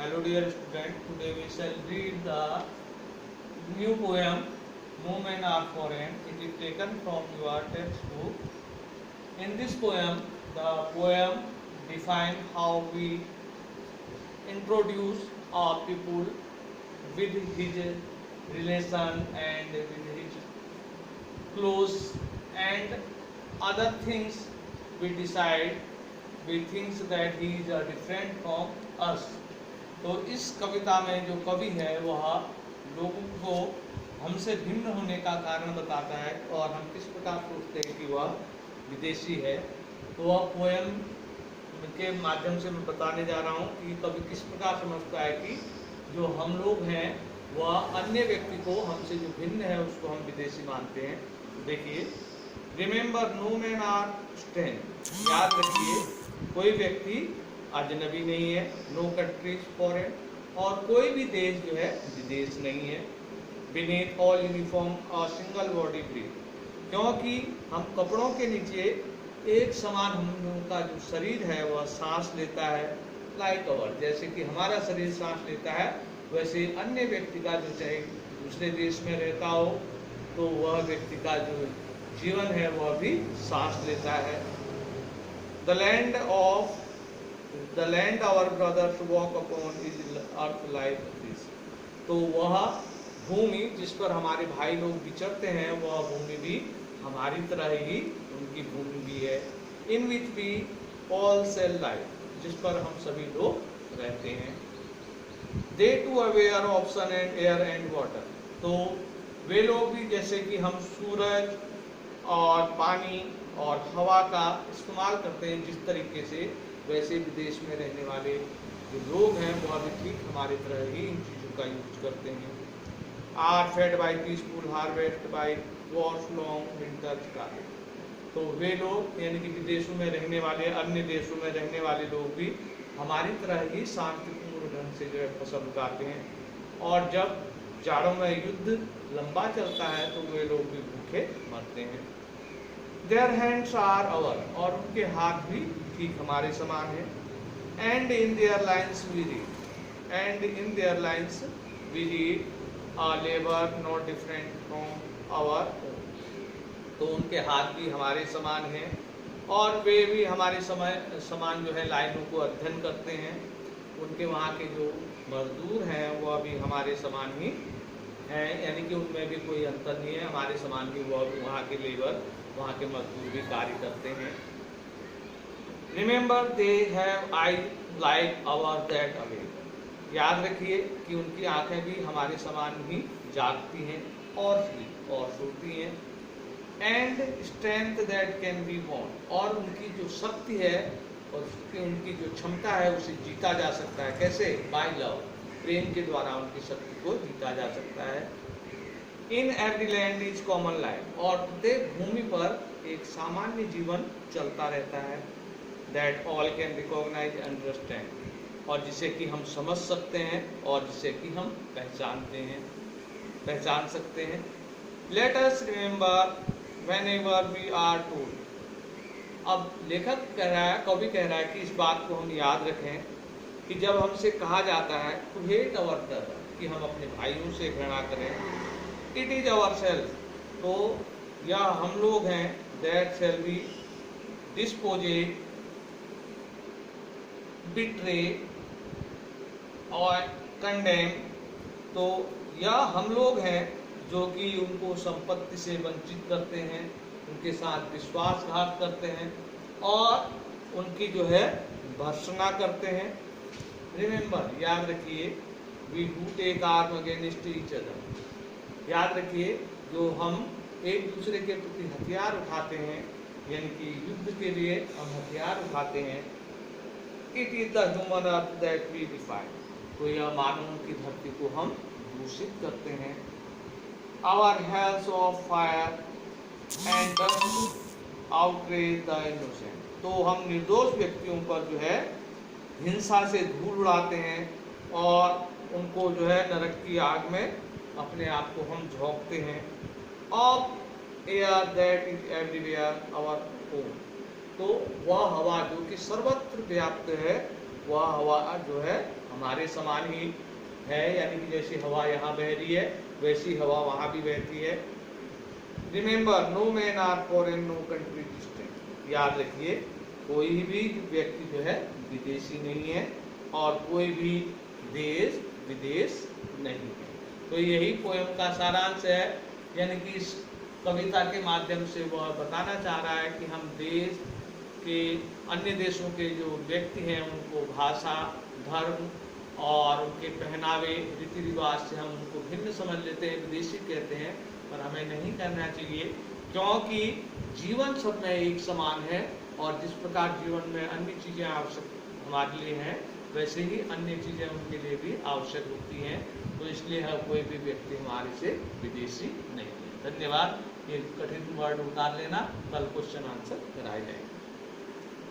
Hello dear student, today we shall read the new poem "Women Are Foreign." It is taken from your textbook. In this poem, the poem defines how we introduce our people with his relation and with his clothes and other things we decide. We think that he is different from us. तो इस कविता में जो कवि है वह लोगों को हमसे भिन्न होने का कारण बताता है और हम किस प्रकार सोचते हैं कि वह विदेशी है। तो वह पोएम के माध्यम से मैं बताने जा रहा हूँ कि कवि किस प्रकार समझता है कि जो हम लोग हैं वह अन्य व्यक्ति को हमसे जो भिन्न है उसको हम विदेशी मानते हैं। देखिए, remember no man are strange, याद रखिए कोई व्यक्ति अजनबी नहीं है। नो कंट्रीज फॉरेन, और कोई भी देश जो है विदेश नहीं है। Beneath all uniform a single body breath, क्योंकि हम कपड़ों के नीचे एक समान हम लोगों का जो शरीर है वह सांस लेता है। लाइक अवर, जैसे कि हमारा शरीर सांस लेता है वैसे अन्य व्यक्ति का जो चाहे दूसरे देश में रहता हो तो वह व्यक्ति का जो जीवन है वह भी सांस लेता है। The land our brothers walk upon is earth like this, तो वह भूमि जिस पर हमारे भाई लोग विचरते हैं वह भूमि भी हमारी तरह ही उनकी भूमि भी है। In which we all shall live, जिस पर हम सभी लोग रहते हैं। They too aware of sun and air and water, तो वे लोग भी जैसे कि हम सूरज और पानी और हवा का इस्तेमाल करते हैं जिस तरीके से, वैसे विदेश में रहने वाले जो लोग हैं वह भी ठीक हमारी तरह ही इन चीज़ों का यूज करते हैं। Are fed by peaceful harvest by wars long winter sky, तो वे लोग यानी कि विदेशों में रहने वाले अन्य देशों में रहने वाले लोग भी हमारी तरह ही शांतिपूर्ण ढंग से जो है फसल उगाते हैं। और जब जाड़ों में युद्ध लंबा चलता है तो वे लोग भी भूखे मरते हैं। Their hands are our, और उनके हाथ भी ठीक हमारे समान है। And in their lines we read, and in their lines we read a labor not different from our own, तो उनके हाथ भी हमारे समान हैं और वे भी हमारे समान जो है लाइनों को अध्ययन करते हैं। उनके वहाँ के जो मजदूर हैं वह भी हमारे समान ही हैं, यानी कि उनमें भी कोई अंतर नहीं है, हमारे समान ही वह वहाँ के लेबर वहाँ के मजदूर भी कार्य करते हैं। Remember they have eye like our that away, याद रखिए कि उनकी आंखें भी हमारे समान ही जागती हैं और सोती हैं। And strength that can be bond, और उनकी जो शक्ति है और उनकी जो क्षमता है उसे जीता जा सकता है। कैसे? बाय लव, प्रेम के द्वारा उनकी शक्ति को जीता जा सकता है। In every land is common life, और प्रत्येक भूमि पर एक सामान्य जीवन चलता रहता है। That all can recognise understand, और जिसे कि हम समझ सकते हैं और जिसे कि हम पहचान सकते हैं। Let us remember whenever we are told, अब लेखक कह रहा है, कवि कह रहा है कि इस बात को हम याद रखें कि जब हमसे कहा जाता है टू हेट अवर ब्रदर, कि हम अपने भाइयों से घृणा करें। इट इज अवर सेल्फ, तो यह हम लोग हैं। दैट शैल बी डिस्पोजेड, बिट्रे और कंडेम, तो यह हम लोग हैं जो कि उनको संपत्ति से वंचित करते हैं, उनके साथ विश्वासघात करते हैं और उनकी जो है भर्त्सना करते हैं। रिमेंबर, याद रखिए, we who take arm against each other, याद रखिए जो हम एक दूसरे के प्रति हथियार उठाते हैं, यानी कि युद्ध के लिए हम हथियार उठाते हैं। It is the human earth that we define, तो यह मानव की धरती को हम दूषित करते हैं। Our hells of fire and dust outrage the innocent, तो हम निर्दोष व्यक्तियों पर जो है हिंसा से धूल उड़ाते हैं और उनको जो है नरक की आग में अपने आप को हम झोंकते हैं। Of air that is everywhere our own, तो वह हवा जो कि सर्वत्र व्याप्त है वह हवा जो है हमारे समान ही है, यानी कि जैसी हवा यहाँ बह रही है वैसी हवा वहाँ भी बहती है। Remember, no man are foreign, no country distant. याद रखिए, कोई भी व्यक्ति जो है विदेशी नहीं है और कोई भी देश विदेश नहीं है। तो यही पोएम का सारांश है, यानी कि इस कविता के माध्यम से वह बताना चाह रहा है कि हम देश के अन्य देशों के जो व्यक्ति हैं उनको भाषा, धर्म और उनके पहनावे, रीति रिवाज से हम उनको भिन्न समझ लेते हैं, विदेशी कहते हैं, पर हमें नहीं करना चाहिए, क्योंकि जीवन सब में एक समान है और जिस प्रकार जीवन में अन्य चीज़ें आवश्यक हमारे लिए हैं वैसे ही अन्य चीज़ें उनके लिए भी आवश्यक होती हैं। तो इसलिए हर कोई भी व्यक्ति हमारे से विदेशी नहीं है। धन्यवाद। ये कठिन वर्ड उतार लेना, कल क्वेश्चन आंसर कराए जाएंगे।